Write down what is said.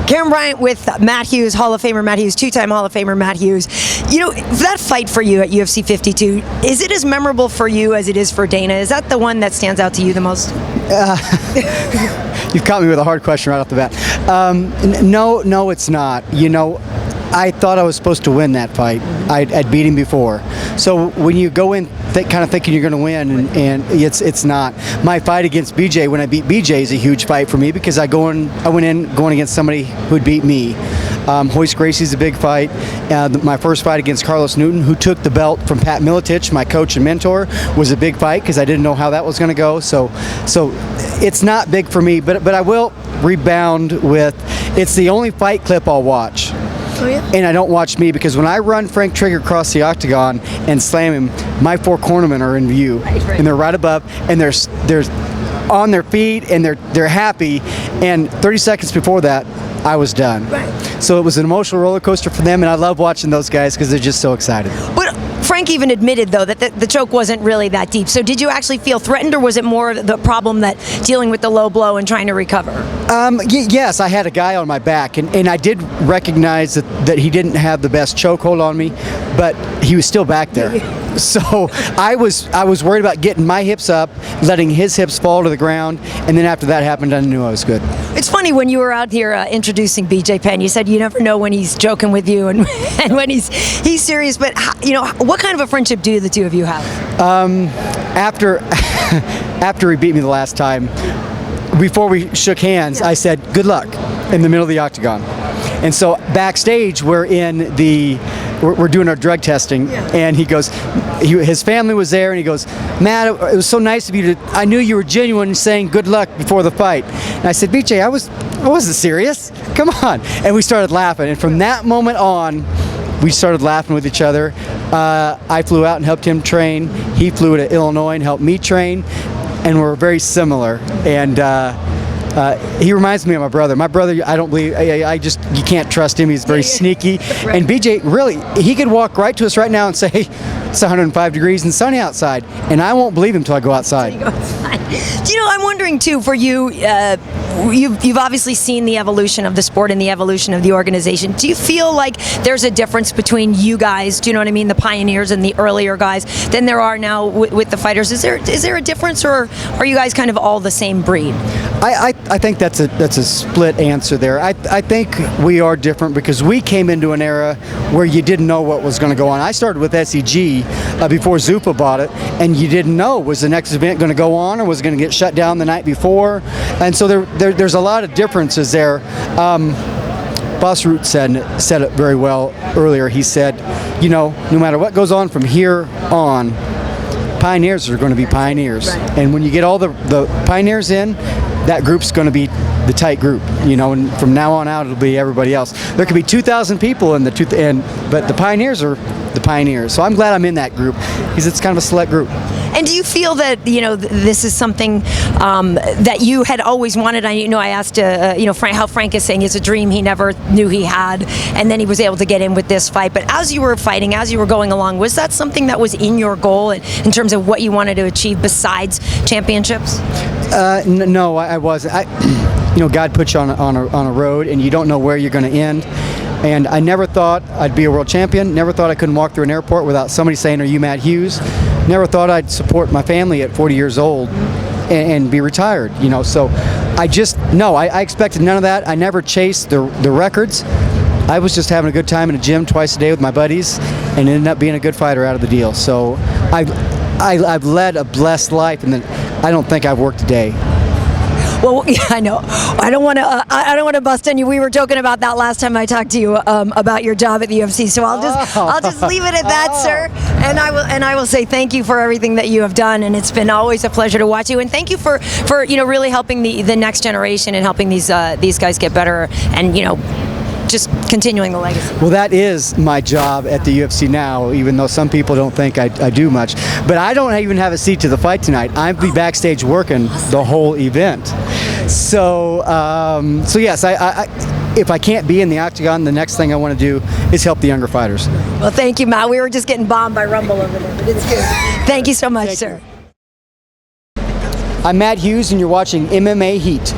Karyn Bryant with Matt Hughes, Hall of Famer Matt Hughes, two-time Hall of Famer Matt Hughes. You know, that fight for you at UFC 52, is it as memorable for you as it is for Dana? Is that the one that stands out to you the most? You've caught me with a hard question right off the bat. No, it's not. You know, I thought I was supposed to win that fight. I'd beat him before. So when you go in kind of thinking you're going to win, and it's not. My fight against BJ, when I beat BJ, is a huge fight for me because I went in going against somebody who'd beat me. Hoist Gracie's a big fight. My first fight against Carlos Newton, who took the belt from Pat Miletich, my coach and mentor, was a big fight because I didn't know how that was going to go. So it's not big for me, but I will rebound with, it's the only fight clip I'll watch. Oh, yeah? And I don't watch me because when I run Frank Trigger across the octagon and slam him, my four cornermen are in view, and they're right above, and they're on their feet, and they're happy. And 30 seconds before that, I was done. Right. So it was an emotional roller coaster for them, and I love watching those guys because they're just so excited. But Frank even admitted, though, that the choke wasn't really that deep. So did you actually feel threatened, or was it more the problem that dealing with the low blow and trying to recover? Yes, I had a guy on my back, and I did recognize that he didn't have the best chokehold on me, but he was still back there. So I was worried about getting my hips up, letting his hips fall to the ground, and then after that happened, I knew I was good. It's funny, when you were out here introducing BJ Penn, you said you never know when he's joking with you and when he's serious. But you know, what kind of a friendship do the two of you have? After he beat me the last time, before we shook hands, I said, "Good luck," in the middle of the octagon. And so backstage, we're doing our drug testing, and he goes, his family was there, and he goes, "Matt, it was so nice of you I knew you were genuine saying good luck before the fight." And I said, "BJ, I wasn't serious. Come on." And we started laughing, and from that moment on, we started laughing with each other. I flew out and helped him train. He flew to Illinois and helped me train, and we're very similar. And he reminds me of my brother. My brother, I don't believe, you can't trust him. He's very sneaky. Right. And BJ, really, he could walk right to us right now and say, "It's 105 degrees and sunny outside," and I won't believe him until I go outside. Do you know, I'm wondering too, for you, you've obviously seen the evolution of the sport and the evolution of the organization. Do you feel like there's a difference between you guys, do you know what I mean, the pioneers and the earlier guys, than there are now with the fighters? Is there a difference, or are you guys kind of all the same breed? I think that's a split answer there. I think we are different because we came into an era where you didn't know what was going to go on. I started with SEG before Zuffa bought it, and you didn't know, was the next event going to go on or was it going to get shut down the night before? And so there's a lot of differences there. Boss Root said it very well earlier. He said, you know, no matter what goes on from here on, pioneers are going to be pioneers. Right. And when you get all the pioneers in, that group's going to be the tight group, you know, and from now on out it'll be everybody else. There could be 2,000 people in but the pioneers are the pioneers. So I'm glad I'm in that group because it's kind of a select group. And do you feel that, you know, this is something that you had always wanted? I asked, Frank, how Frank is saying it's a dream he never knew he had, and then he was able to get in with this fight. But as you were fighting, as you were going along, was that something that was in your goal in terms of what you wanted to achieve besides championships? No, I wasn't. God puts you on a road, and you don't know where you're going to end. And I never thought I'd be a world champion. Never thought I couldn't walk through an airport without somebody saying, "Are you Matt Hughes?" Never thought I'd support my family at 40 years old and be retired. You know, so I expected none of that. I never chased the records. I was just having a good time in a gym twice a day with my buddies, and ended up being a good fighter out of the deal. So I've led a blessed life, and I don't think I've worked a day. Well, yeah, I know. I don't want to bust on you. We were joking about that last time I talked to you about your job at the UFC. So I'll just leave it at that, sir. And I will say thank you for everything that you have done, and it's been always a pleasure to watch you. And thank you for really helping the next generation and helping these guys get better, and just continuing the legacy. Well, that is my job at the UFC now, even though some people don't think I do much. But I don't even have a seat to the fight tonight. I'll be backstage working the whole event. So yes, if I can't be in the octagon, the next thing I want to do is help the younger fighters. Well, thank you, Matt. We were just getting bombed by Rumble over there, but it's good. Thank you so much, sir. I'm Matt Hughes, and you're watching MMA Heat.